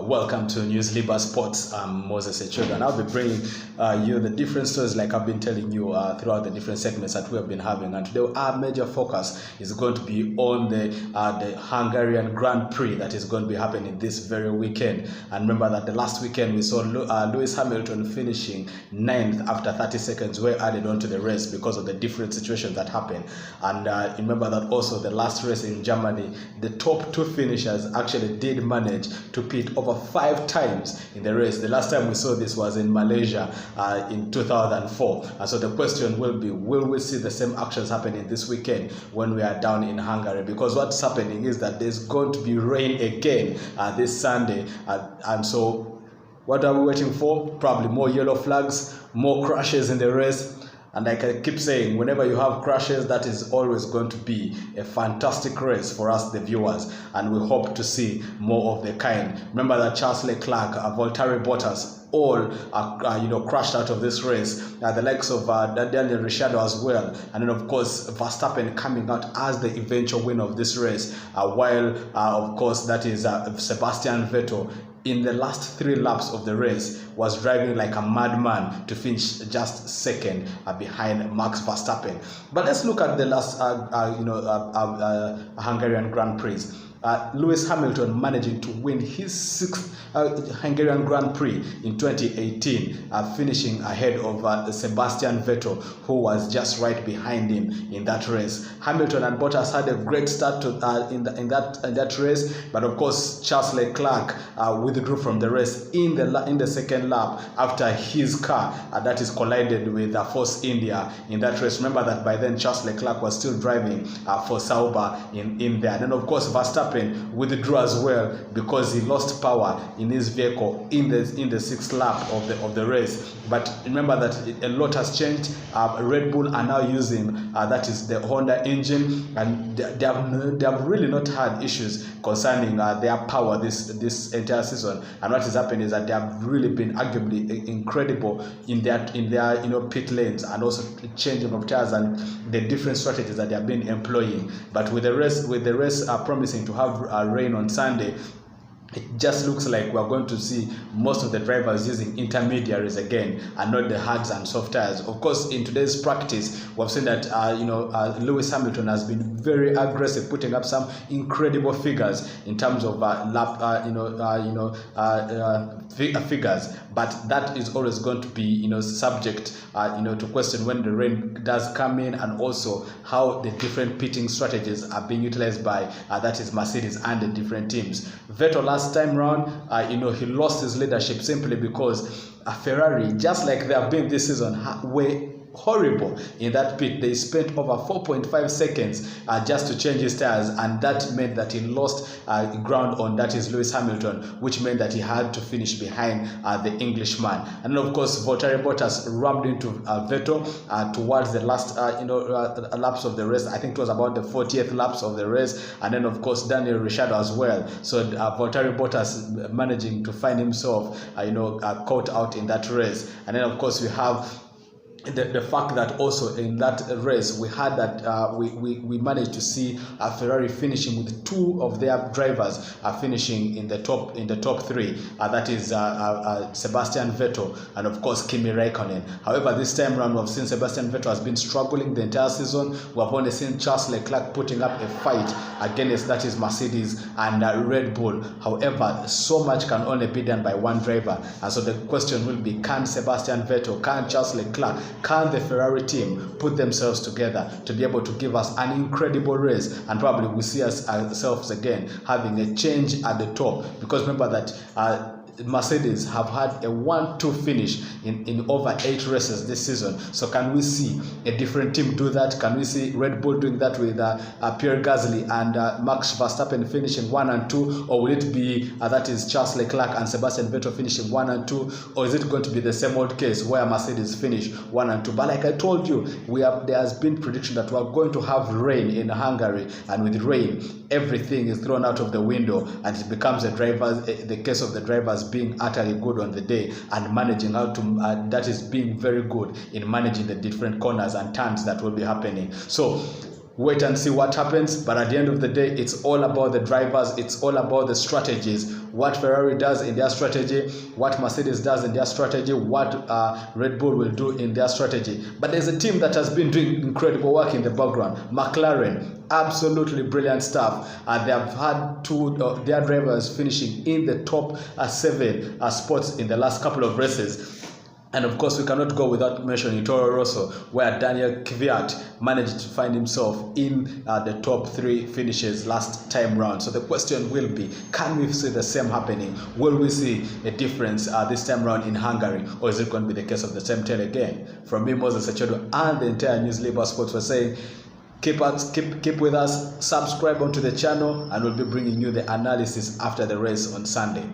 Welcome to News Liber Sports. I'm Moses Echodo, and I'll be bringing you the different stories like I've been telling you throughout the different segments that we have been having. And today our major focus is going to be on the Hungarian Grand Prix that is going to be happening this very weekend. And remember that the last weekend we saw Lewis Hamilton finishing 9th after 30 seconds were added onto the race because of the different situations that happened. And remember that also the last race in Germany, the top two finishers actually did manage to pit over 5 times in the race. The last time we saw this was in Malaysia in 2004. And so the question will be, will we see the same actions happening this weekend when we are down in Hungary? Because what's happening is that there's going to be rain again this Sunday. And so what are we waiting for? Probably more yellow flags, more crashes in the race. And like I keep saying, whenever you have crashes, that is always going to be a fantastic race for us, the viewers. And we hope to see more of the kind. Remember that Charles Leclerc, Valtteri Bottas, all crashed out of this race. The likes of Daniel Ricciardo as well. And then, of course, Verstappen coming out as the eventual winner of this race. While, of course, that is Sebastian Vettel, in the last 3 laps of the race, was driving like a madman to finish just second behind Max Verstappen. But let's look at the last Hungarian Grand Prix. Lewis Hamilton managing to win his 6th Hungarian Grand Prix in 2018, finishing ahead of Sebastian Vettel, who was just right behind him in that race. Hamilton and Bottas had a great start to, in that race, but of course Charles Leclerc withdrew from the race in the second lap after his car that is collided with Force India in that race. Remember that by then Charles Leclerc was still driving for Sauber in there. And then of course Verstappen withdrew as well because he lost power in his vehicle in the 6th lap of the race. But remember that a lot has changed. Red Bull are now using that is the Honda engine, and they have really not had issues concerning their power this entire season. And what has happened is that they have really been arguably incredible in their pit lanes, and also changing of tires and the different strategies that they have been employing. But with the race promising to have rain on Sunday, it just looks like we're going to see most of the drivers using intermediaries again and not the hards and soft tires. Of course, in today's practice, we've seen that Lewis Hamilton has been very aggressive, putting up some incredible figures in terms of figures. But that is always going to be subject to question when the rain does come in, and also how the different pitting strategies are being utilized by that is Mercedes and the different teams. Vettel last time round, he lost his leadership simply because Ferrari, just like they have been this season, were horrible in that pit. They spent over 4.5 seconds just to change his tires, and that meant that he lost ground on that is Lewis Hamilton, which meant that he had to finish behind the Englishman. And then of course Valtteri Bottas rammed into Vettel towards the last laps of the race. I think it was about the 40th laps of the race. And then of course Daniel Ricciardo as well. So Valtteri Bottas managing to find himself caught out in that race. And then of course we have the fact that also in that race we had that we managed to see Ferrari finishing with 2 of their drivers finishing in the top 3. That is Sebastian Vettel and of course Kimi Raikkonen. However, this time around we've seen Sebastian Vettel has been struggling the entire season. We have only seen Charles Leclerc putting up a fight against that is Mercedes and Red Bull. However, so much can only be done by one driver, and so the question will be, can Sebastian Vettel, can Charles Leclerc, can the Ferrari team put themselves together to be able to give us an incredible race? And probably we see ourselves again having a change at the top, because remember that Mercedes have had a 1-2 finish in over 8 races this season. So can we see a different team do that? Can we see Red Bull doing that with Pierre Gasly and Max Verstappen finishing 1 and 2? Or will it be that is Charles Leclerc and Sebastian Vettel finishing 1 and 2? Or is it going to be the same old case where Mercedes finish 1 and 2? But like I told you, there has been prediction that we are going to have rain in Hungary, and with rain everything is thrown out of the window, and it becomes the case of the drivers being utterly good on the day and managing how to that is being very good in managing the different corners and turns that will be happening. So wait and see what happens. But at the end of the day, it's all about the drivers, it's all about the strategies, what Ferrari does in their strategy, what Mercedes does in their strategy, what Red Bull will do in their strategy. But there's a team that has been doing incredible work in the background. McLaren, absolutely brilliant stuff. They have had their drivers finishing in the top 7 spots in the last couple of races. And of course, we cannot go without mentioning Toro Rosso, where Daniel Kvyat managed to find himself in the top 3 finishes last time round. So the question will be, can we see the same happening? Will we see a difference this time round in Hungary? Or is it going to be the case of the same tale again? From me, Moses Achodo, and the entire News Labour Sports, were saying, keep with us, subscribe onto the channel, and we'll be bringing you the analysis after the race on Sunday.